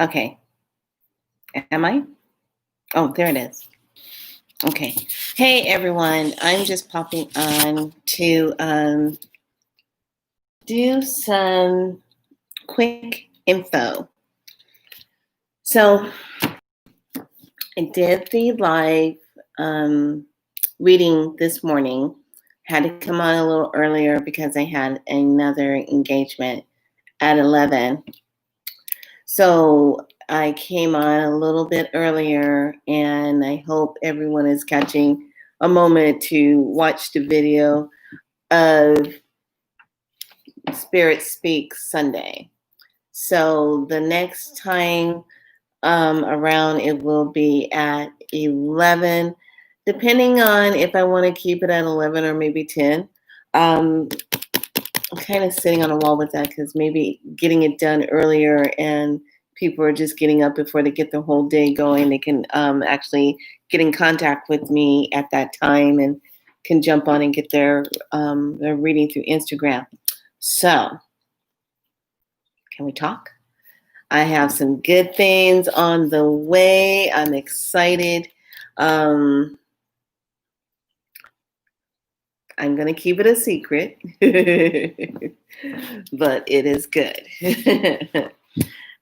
Okay. Am I? Oh, there it is. Okay. Hey, everyone. I'm just popping on to do some quick info. So I did the live reading this morning. Had to come on a little earlier because I had another engagement at 11. So I came on a little bit earlier, and I hope everyone is catching a moment to watch the video of Spirit Speaks Sunday. So the next time around, it will be at 11, depending on if I want to keep it at 11 or maybe 10. I'm kind of sitting on a wall with that because maybe getting it done earlier and people are just getting up before they get the whole day going. They can actually get in contact with me at that time and can jump on and get their reading through Instagram. So, can we talk? I have some good things on the way. I'm excited. I'm going to keep it a secret, but it is good.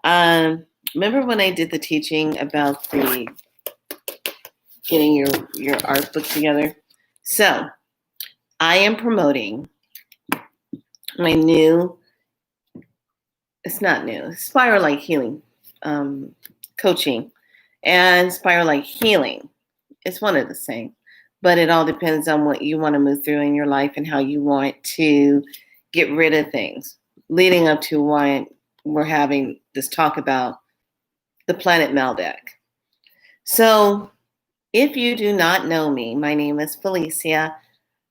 Remember when I did the teaching about the getting your art book together? So I am promoting my new, it's not new, Spiral Light Healing coaching and Spiral Light Healing. It's one of the same, but it all depends on what you want to move through in your life and how you want to get rid of things, leading up to why we're having this talk about the planet Maldek. So if you do not know me, my name is Felicia.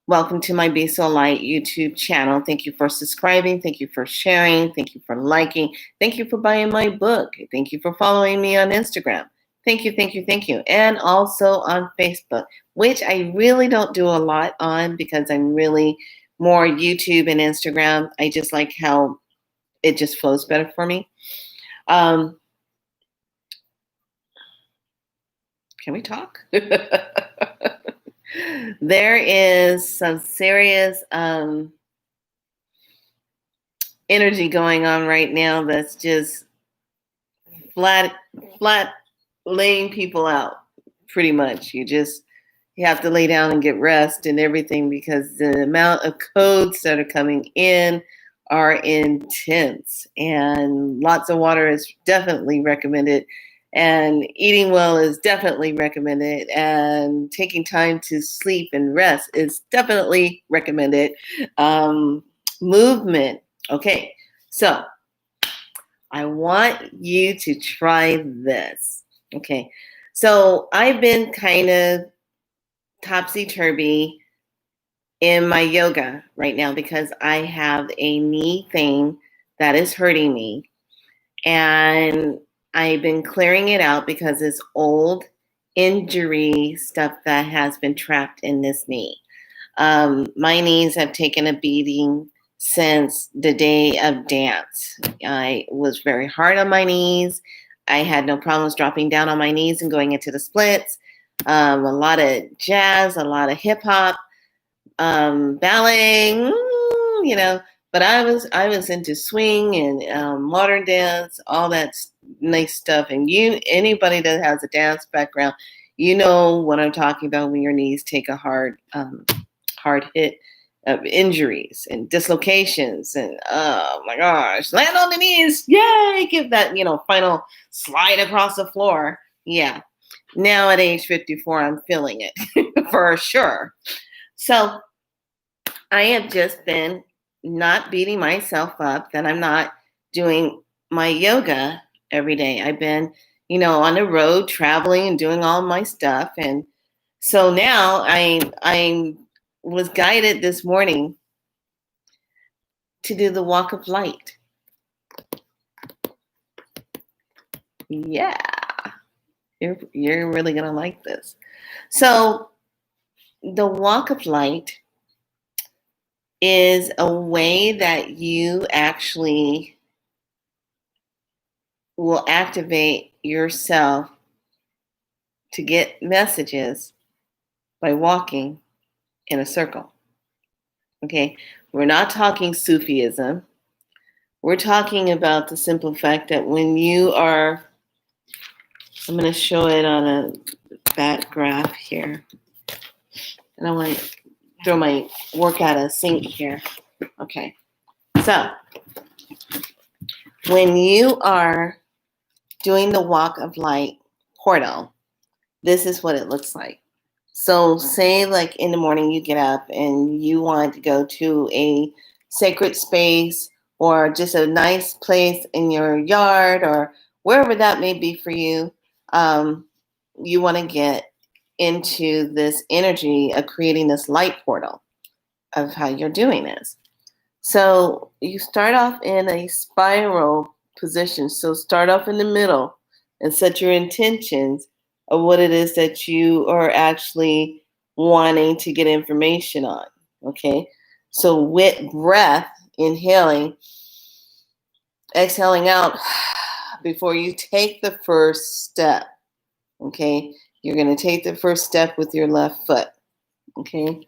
Welcome to my Be So Light YouTube channel. Thank you for subscribing. Thank you for sharing. Thank you for liking. Thank you for buying my book. Thank you for following me on Instagram. Thank you, thank you, thank you. And also on Facebook, which I really don't do a lot on because I'm really more YouTube and Instagram. I just like how it just flows better for me. Can we talk? There is some serious energy going on right now that's just flat laying people out, pretty much. You have to lay down and get rest and everything because the amount of codes that are coming in are intense, and lots of water is definitely recommended, and eating well is definitely recommended, and taking time to sleep and rest is definitely recommended. Movement. Okay, so I want you to try this. Okay, so I've been kind of topsy-turvy in my yoga right now because I have a knee thing that is hurting me. And I've been clearing it out because it's old injury stuff that has been trapped in this knee. My knees have taken a beating since the day of dance. I was very hard on my knees. I had no problems dropping down on my knees and going into the splits. A lot of jazz, a lot of hip hop, ballet, but I was into swing and modern dance, all that nice stuff. And anybody that has a dance background, you know what I'm talking about when your knees take a hard hit of injuries and dislocations, and oh my gosh, land on the knees, yay! Give that final slide across the floor. Yeah. Now at age 54, I'm feeling it for sure. So I have just been not beating myself up that I'm not doing my yoga every day. I've been, on the road traveling and doing all my stuff. And so now I was guided this morning to do the walk of light. Yeah, you're really going to like this. So the walk of light is a way that you actually will activate yourself to get messages by walking in a circle. Okay, we're not talking Sufism. We're talking about the simple fact that when you are, I'm going to show it on a bat graph here. And I want to throw my work out of sync here. Okay, so when you are doing the walk of light portal, this is what it looks like. So say like in the morning you get up and you want to go to a sacred space or just a nice place in your yard or wherever that may be for you. You want to get into this energy of creating this light portal of how you're doing this. So you start off in a spiral position. So start off in the middle and set your intentions of what it is that you are actually wanting to get information on. Okay. So with breath, inhaling, exhaling out before you take the first step. Okay. You're going to take the first step with your left foot. Okay.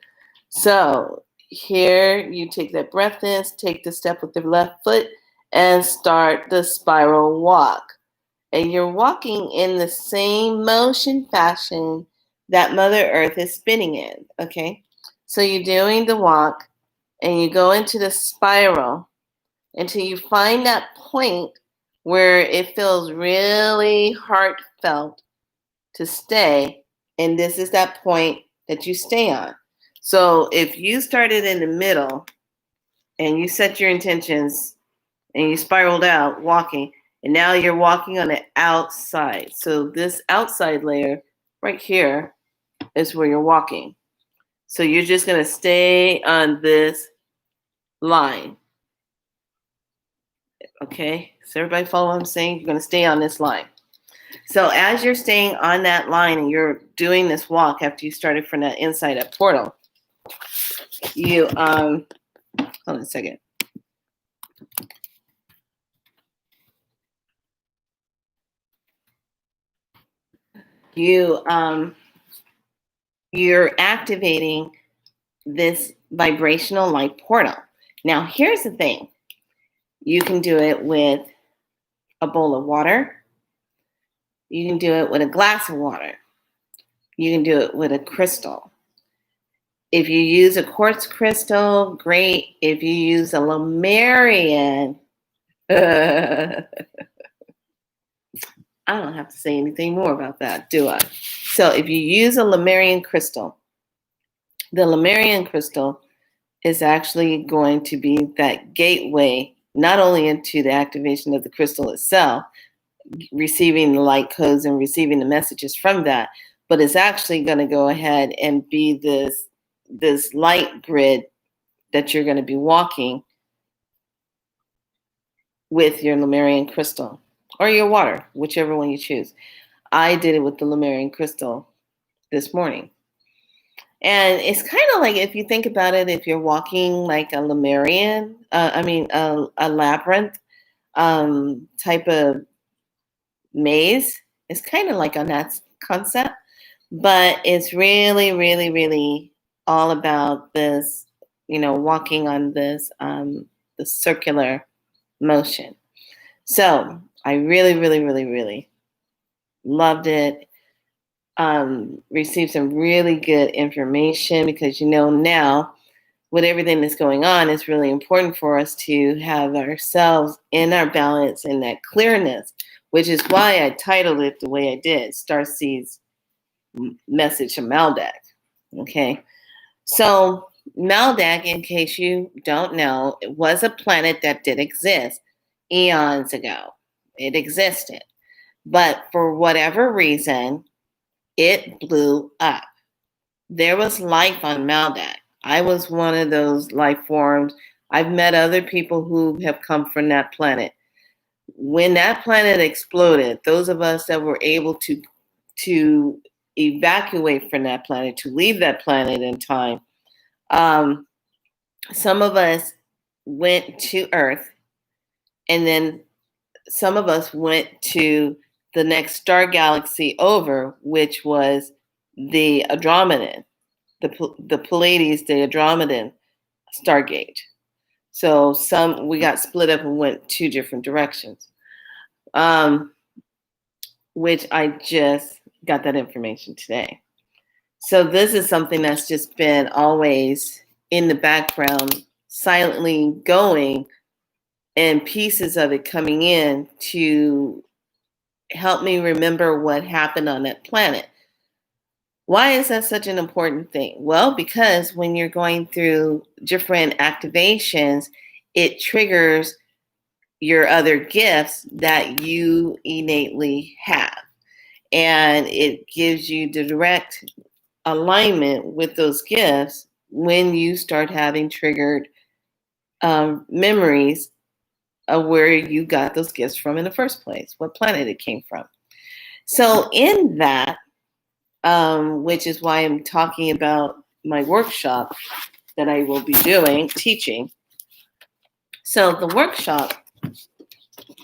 So here you take that breath in, take the step with the left foot, and start the spiral walk. And you're walking in the same motion fashion that Mother Earth is spinning in. Okay. So you're doing the walk and you go into the spiral until you find that point where it feels really heartfelt to stay. And this is that point that you stay on. So if you started in the middle and you set your intentions and you spiraled out walking, and now you're walking on the outside. So this outside layer right here is where you're walking. So you're just going to stay on this line. Okay? So everybody follow what I'm saying? You're going to stay on this line. So as you're staying on that line and you're doing this walk after you started from that inside up portal, you hold on a second. You're activating this vibrational light portal. Now, here's the thing. You can do it with a bowl of water. You can do it with a glass of water. You can do it with a crystal. If you use a quartz crystal, great. If you use a Lemurian, I don't have to say anything more about that, do I? So if you use a Lemurian crystal, the Lemurian crystal is actually going to be that gateway, not only into the activation of the crystal itself, receiving the light codes and receiving the messages from that, but it's actually going to go ahead and be this light grid that you're going to be walking with your Lemurian crystal or your water, whichever one you choose. I did it with the Lemurian crystal this morning. And it's kind of like, if you think about it, if you're walking like a Lemurian, a labyrinth type of maze, it's kind of like on that concept, but it's really, really, really all about this, walking on this, the circular motion. So I really, really, really, really loved it. Received some really good information because now with everything that's going on, it's really important for us to have ourselves in our balance and that clearness, which is why I titled it the way I did, StarSeed's message from Maldek. Okay, so Maldek, in case you don't know, it was a planet that did exist eons ago. It existed, but for whatever reason, it blew up. There was life on Maldek. I was one of those life forms. I've met other people who have come from that planet. When that planet exploded, those of us that were able to evacuate from that planet, to leave that planet in time, some of us went to Earth, and then some of us went to the next star galaxy over, which was the Andromedan, the Pleiades, the Andromedan Stargate. So we got split up and went two different directions, which I just got that information today. So this is something that's just been always in the background, silently going, and pieces of it coming in to help me remember what happened on that planet. Why is that such an important thing? Well, because when you're going through different activations, it triggers your other gifts that you innately have. And it gives you the direct alignment with those gifts when you start having triggered memories of where you got those gifts from in the first place, what planet it came from. So in that, which is why I'm talking about my workshop that I will be teaching. So the workshop,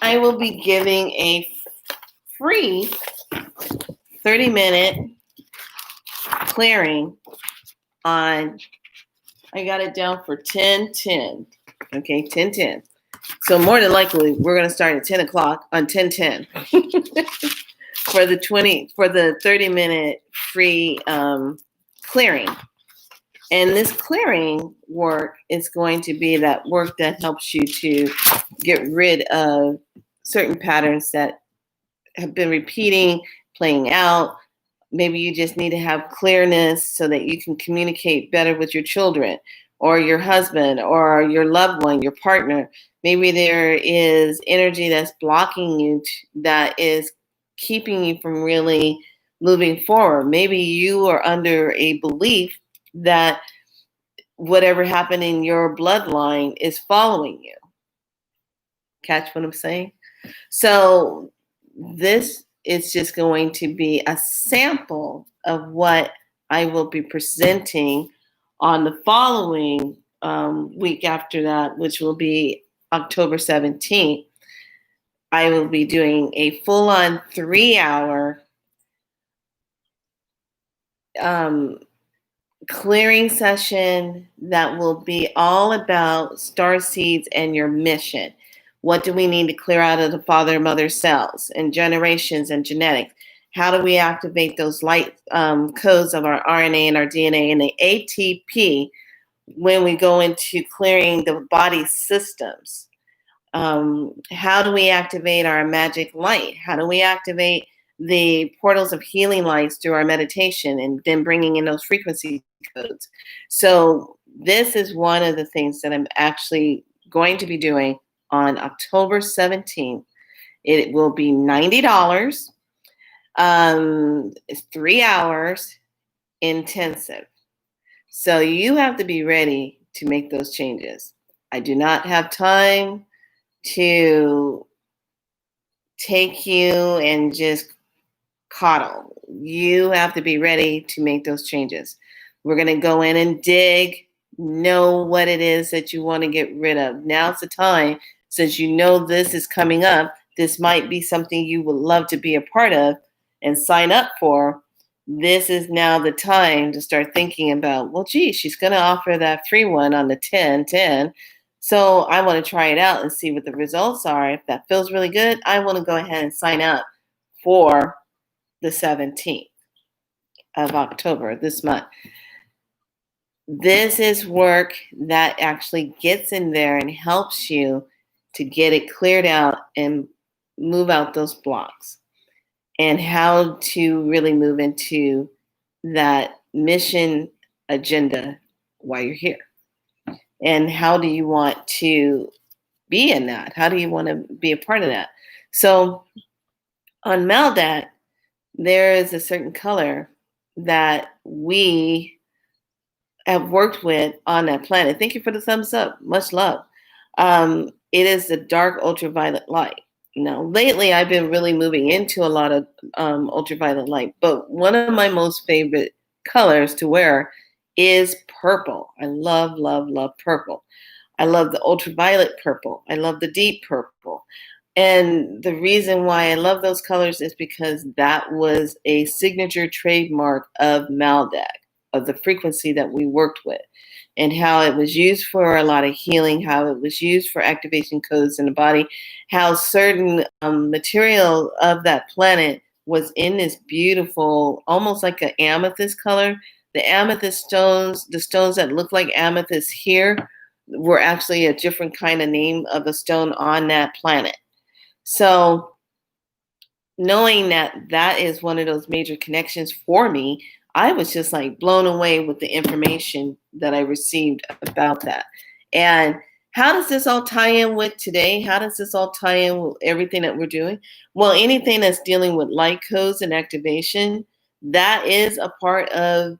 I will be giving a free 30-minute clearing on, I got it down for 10:10. Okay, 10:10. So more than likely, we're going to start at 10 o'clock on 10:10 for the 30-minute free clearing. And this clearing work is going to be that work that helps you to get rid of certain patterns that have been repeating, playing out. Maybe you just need to have clearness so that you can communicate better with your children or your husband or your loved one, your partner. Maybe there is energy that's blocking you that is keeping you from really moving forward. Maybe you are under a belief that whatever happened in your bloodline is following you. Catch what I'm saying? So this is just going to be a sample of what I will be presenting on the following week after that, which will be October 17th. I will be doing a full-on 3-hour clearing session that will be all about StarSeeds and your mission. What do we need to clear out of the father and mother cells and generations and genetics? How do we activate those light codes of our RNA and our DNA and the ATP when we go into clearing the body systems? How do we activate our magic light? How do we activate the portals of healing lights through our meditation and then bringing in those frequency codes? So this is one of the things that I'm actually going to be doing on October 17th. It will be $90. It's 3 hours intensive. So you have to be ready to make those changes. I do not have time to take you and just coddle. You have to be ready to make those changes. We're going to go in and dig, know what it is that you want to get rid of. Now's the time, since you know this is coming up, this might be something you would love to be a part of and sign up for. This is now the time to start thinking about, well, gee, she's going to offer that free one on the 10:10. So I want to try it out and see what the results are. If that feels really good, I want to go ahead and sign up for the 17th of October this month. This is work that actually gets in there and helps you to get it cleared out and move out those blocks, and how to really move into that mission agenda while you're here. And how do you want to be in that? How do you want to be a part of that? So on Maldek, there is a certain color that we have worked with on that planet. Thank you for the thumbs up. Much love. It is the dark ultraviolet light. Now, lately, I've been really moving into a lot of ultraviolet light, but one of my most favorite colors to wear is purple. I love, love, love purple. I love the ultraviolet purple. I love the deep purple. And the reason why I love those colors is because that was a signature trademark of Maldek, of the frequency that we worked with, and how it was used for a lot of healing, how it was used for activation codes in the body, how certain material of that planet was in this beautiful, almost like an amethyst color. The amethyst stones, the stones that look like amethyst here, were actually a different kind of name of a stone on that planet. So knowing that that is one of those major connections for me, I was just like blown away with the information that I received about that. And how does this all tie in with today? How does this all tie in with everything that we're doing? Well, anything that's dealing with light codes and activation, that is a part of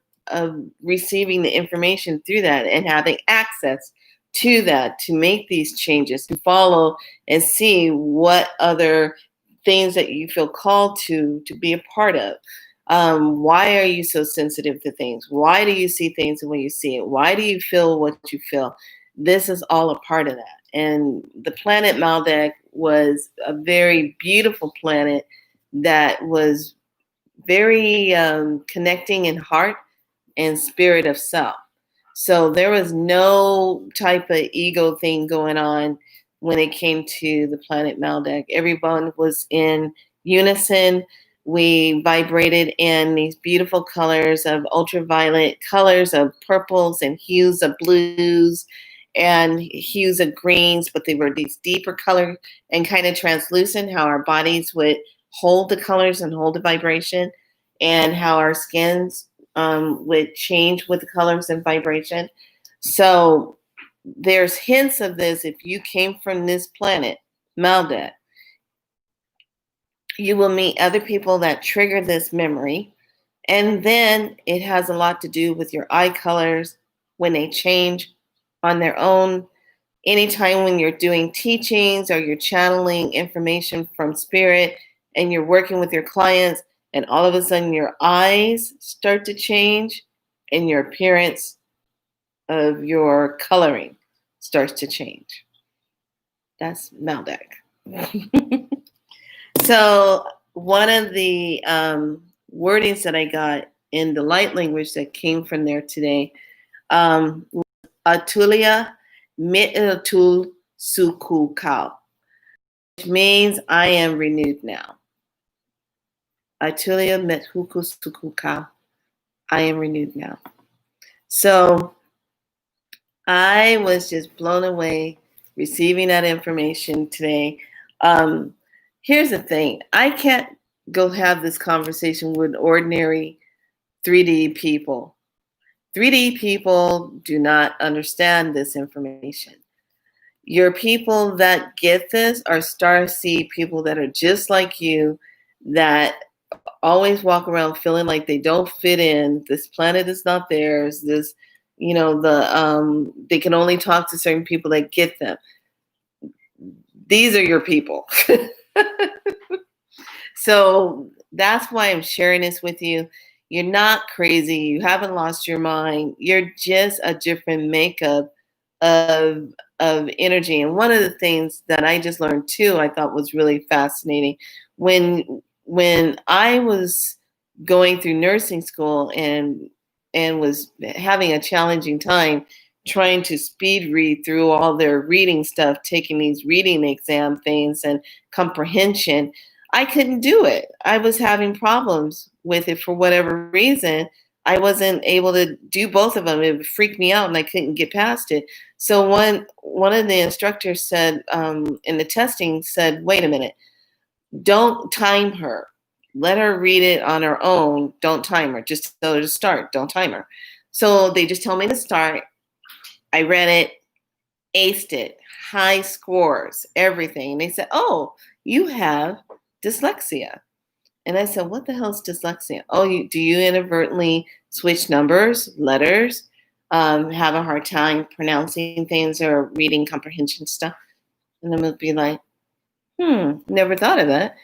receiving the information through that and having access to that to make these changes, to follow and see what other things that you feel called to be a part of. Why are you so sensitive to things? Why do you see things the way you see it? Why do you feel what you feel? This is all a part of that. And the planet Maldek was a very beautiful planet that was very connecting in heart and spirit of self. So there was no type of ego thing going on when it came to the planet Maldek. Everyone was in unison. We vibrated in these beautiful colors of ultraviolet, colors of purples and hues of blues and hues of greens, but they were these deeper colors and kind of translucent, how our bodies would hold the colors and hold the vibration, and how our skins would change with the colors and vibration. So there's hints of this. If you came from this planet, Maldek, you will meet other people that trigger this memory. And then it has a lot to do with your eye colors when they change on their own. Anytime when you're doing teachings or you're channeling information from spirit and you're working with your clients, and all of a sudden your eyes start to change and your appearance of your coloring starts to change. That's Maldek. So one of the wordings that I got in the light language that came from there today, was Atulia Mitul Sukukau, which means I am renewed now. Atulia Methuku Sukukau, I am renewed now. So I was just blown away receiving that information today. Here's the thing. I can't go have this conversation with ordinary 3D people. 3D people do not understand this information. Your people that get this are StarSeed people that are just like you, that always walk around feeling like they don't fit in. This planet is not theirs. This, they can only talk to certain people that get them. These are your people. So that's why I'm sharing this with you. You're not crazy. You haven't lost your mind. You're just a different makeup of energy. And one of the things that I just learned too, I thought was really fascinating. When I was going through nursing school and was having a challenging time trying to speed read through all their reading stuff, taking these reading exam things and comprehension, I couldn't do it. I was having problems with it for whatever reason. I wasn't able to do both of them. It freaked me out and I couldn't get past it. So one of the instructors said, in the testing said, wait a minute, don't time her. Let her read it on her own. Don't time her. Just tell her to start. Don't time her. So they just told me to start. I read it, aced it, high scores, everything. And they said, oh, you have dyslexia. And I said, what the hell is dyslexia? Oh, do you inadvertently switch numbers, letters, have a hard time pronouncing things or reading comprehension stuff? And then it'd be like, never thought of that.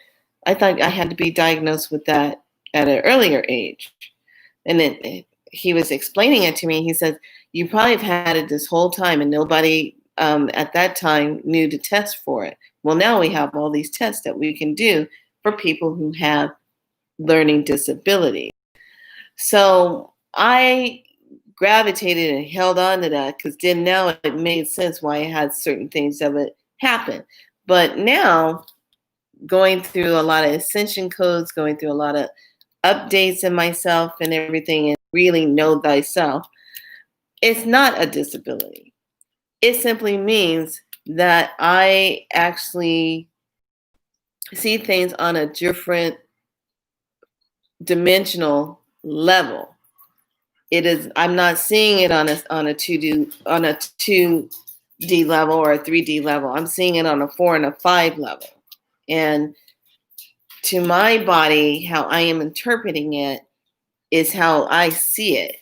I thought I had to be diagnosed with that at an earlier age. And then he was explaining it to me. He said, you probably have had it this whole time and nobody at that time knew to test for it. Well, now we have all these tests that we can do for people who have learning disabilities. So I gravitated and held on to that because then now it made sense why I had certain things that would happen. But now, going through a lot of ascension codes, going through a lot of updates in myself and everything, and really know thyself, it's not a disability. It simply means that I actually see things on a different dimensional level. It is, I'm not seeing it on a 2D level or a 3D level. I'm seeing it on a 4 and a 5 level. And to my body, how I am interpreting it is how I see it.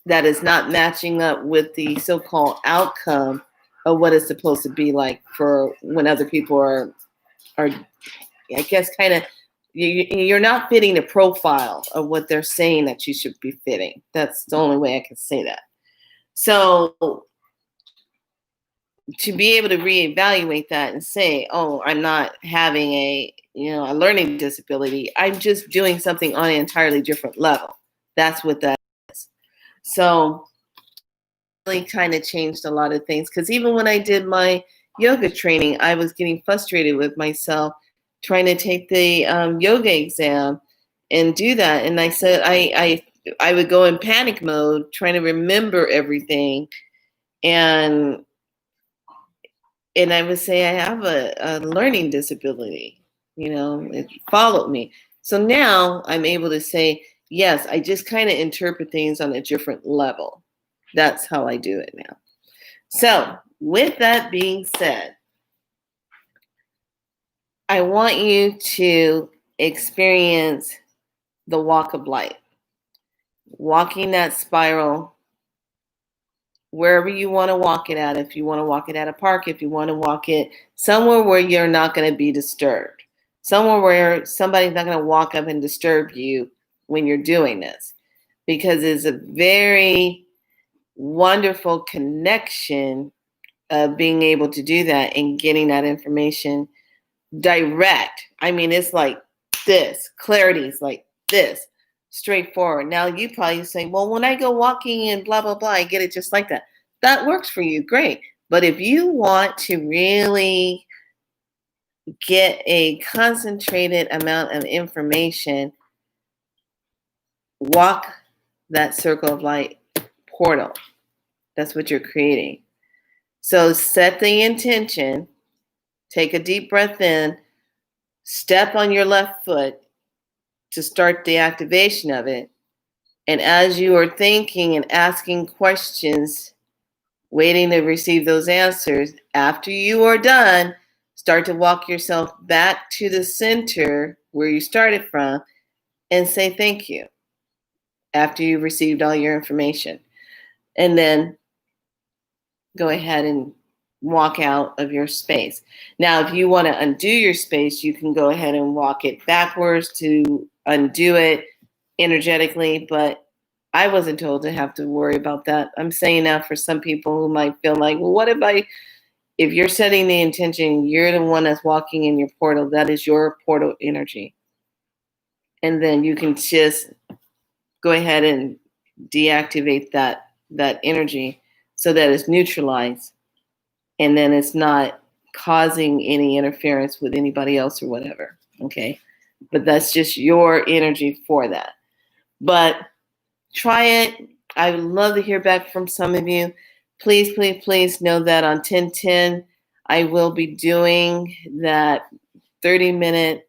That is not matching up with the so-called outcome of what it's supposed to be like for when other people are I guess kind of, you're not fitting the profile of what they're saying that you should be fitting. That's the only way I can say that. So to be able to reevaluate that and say, oh, I'm not having a learning disability. I'm just doing something on an entirely different level. That's what that is. So really kind of changed a lot of things, because even when I did my yoga training, I was getting frustrated with myself trying to take the yoga exam and do that. And I said I would go in panic mode trying to remember everything. And I would say I have a learning disability, it followed me. So now I'm able to say, yes, I just kind of interpret things on a different level. That's how I do it now. So with that being said, I want you to experience the walk of light, walking that spiral wherever you want to walk it at. If you want to walk it at a park, if you want to walk it somewhere where you're not going to be disturbed, somewhere where somebody's not going to walk up and disturb you when you're doing this, because it's a very wonderful connection of being able to do that and getting that information direct. I mean, it's like this. Clarity is like this, straightforward. Now you probably say, well, when I go walking and blah, blah, blah, I get it just like that. That works for you, great. But if you want to really get a concentrated amount of information, walk that circle of light portal. That's what you're creating. So set the intention, take a deep breath in, step on your left foot to start the activation of it. And as you are thinking and asking questions, waiting to receive those answers, after you are done, start to walk yourself back to the center where you started from and say thank you after you've received all your information. And then go ahead and walk out of your space. Now, if you want to undo your space, you can go ahead and walk it backwards to undo it energetically, but I wasn't told to have to worry about that. I'm saying that for some people who might feel like, well, what if you're setting the intention, you're the one that's walking in your portal, that is your portal energy. And then you can just go ahead and deactivate that energy so that it's neutralized, and then it's not causing any interference with anybody else or whatever, okay? But that's just your energy for that. But try it. I would love to hear back from some of you. Please, please, please know that on 10/10, I will be doing that 30-minute,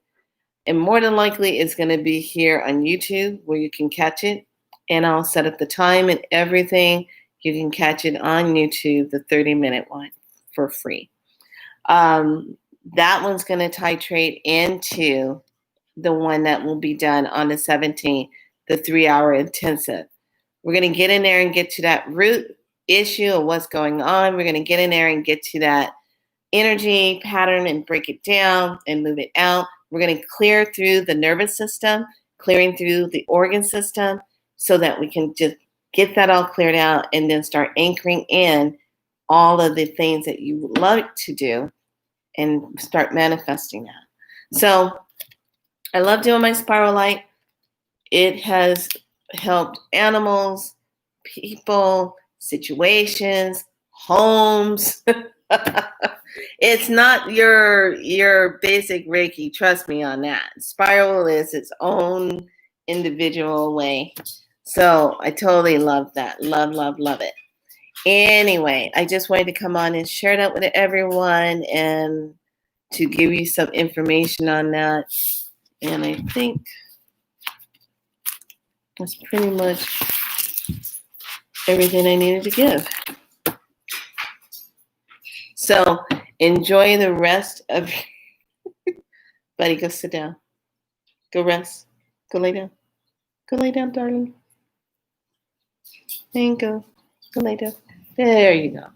and more than likely it's going to be here on YouTube where you can catch it. And I'll set up the time and everything. You can catch it on YouTube, the 30-minute one, for free. That one's going to titrate into the one that will be done on the 17th, the 3-hour intensive. We're going to get in there and get to that root issue of what's going on. We're going to get in there and get to that energy pattern and break it down and move it out. We're going to clear through the nervous system, clearing through the organ system, so that we can just get that all cleared out and then start anchoring in all of the things that you would like to do and start manifesting that. So I love doing my spiral light. It has helped animals, people, situations, homes. It's not your basic Reiki. Trust me on that. Spiral is its own individual way. So I totally love that. Love, love, love it. Anyway, I just wanted to come on and share that with everyone and to give you some information on that. And I think that's pretty much everything I needed to give. So enjoy the rest of buddy, go sit down. Go rest. Go lay down. Go lay down, darling. There you go. Go lay down. There you go.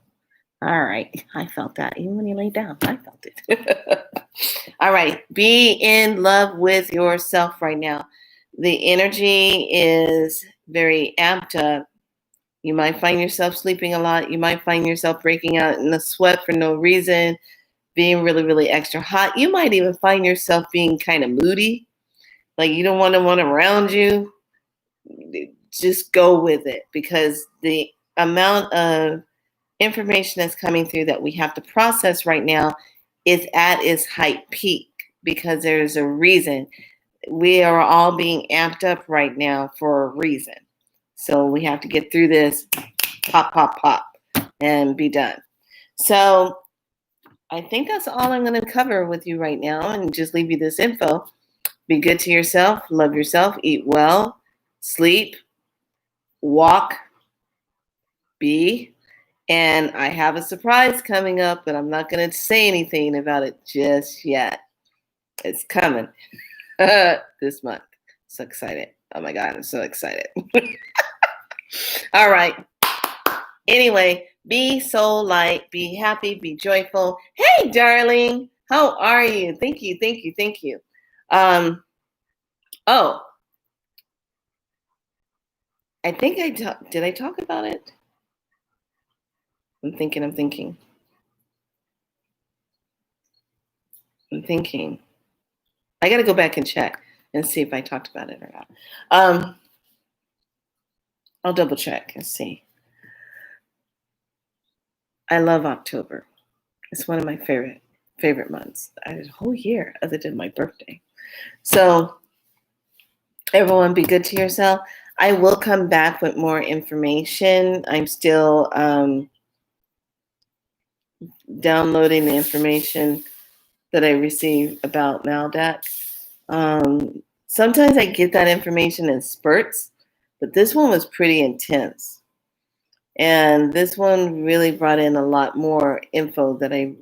All right. I felt that. Even when you lay down, I felt it. All right. Be in love with yourself right now. The energy is very amped up. You might find yourself sleeping a lot. You might find yourself breaking out in a sweat for no reason, being really, really extra hot. You might even find yourself being kind of moody, like you don't want anyone around you. Just go with it, because the amount of information that's coming through that we have to process right now is at its height peak, because there's a reason. We are all being amped up right now for a reason. So we have to get through this, pop, pop, pop, and be done. So I think that's all I'm going to cover with you right now, and just leave you this info. Be good to yourself, love yourself, eat well, sleep, walk, be. And I have a surprise coming up, but I'm not going to say anything about it just yet. It's coming this month. So excited. Oh my God, I'm so excited. All right. Anyway, be so light, be happy, be joyful. Hey, darling, how are you? Thank you, thank you, thank you. Oh, I think did I talk about it? I'm thinking. I got to go back and check and see if I talked about it or not. I'll double check and see. I love October. It's one of my favorite months. I had a whole year other than my birthday. So everyone, be good to yourself. I will come back with more information. I'm still downloading the information that I received about Maldek. Sometimes I get that information in spurts, but this one was pretty intense. And this one really brought in a lot more info that I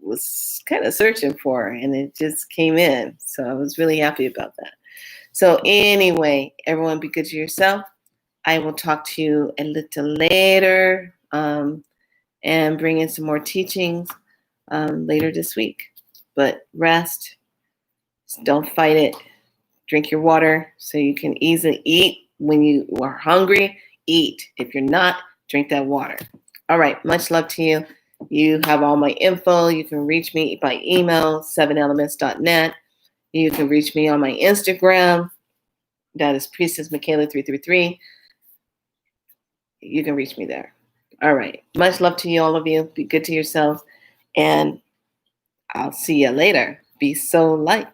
was kind of searching for, and it just came in. So I was really happy about that. So anyway, everyone, be good to yourself. I will talk to you a little later and bring in some more teachings later this week. But rest, don't fight it. Drink your water so you can easily eat. When you are hungry, eat. If you're not, drink that water. All right, much love to you. You have all my info. You can reach me by email, 7elements.net. You can reach me on my Instagram. That is Priestess Michaela 333. You can reach me there. All right. Much love to you, all of you. Be good to yourselves. And I'll see you later. Be so light.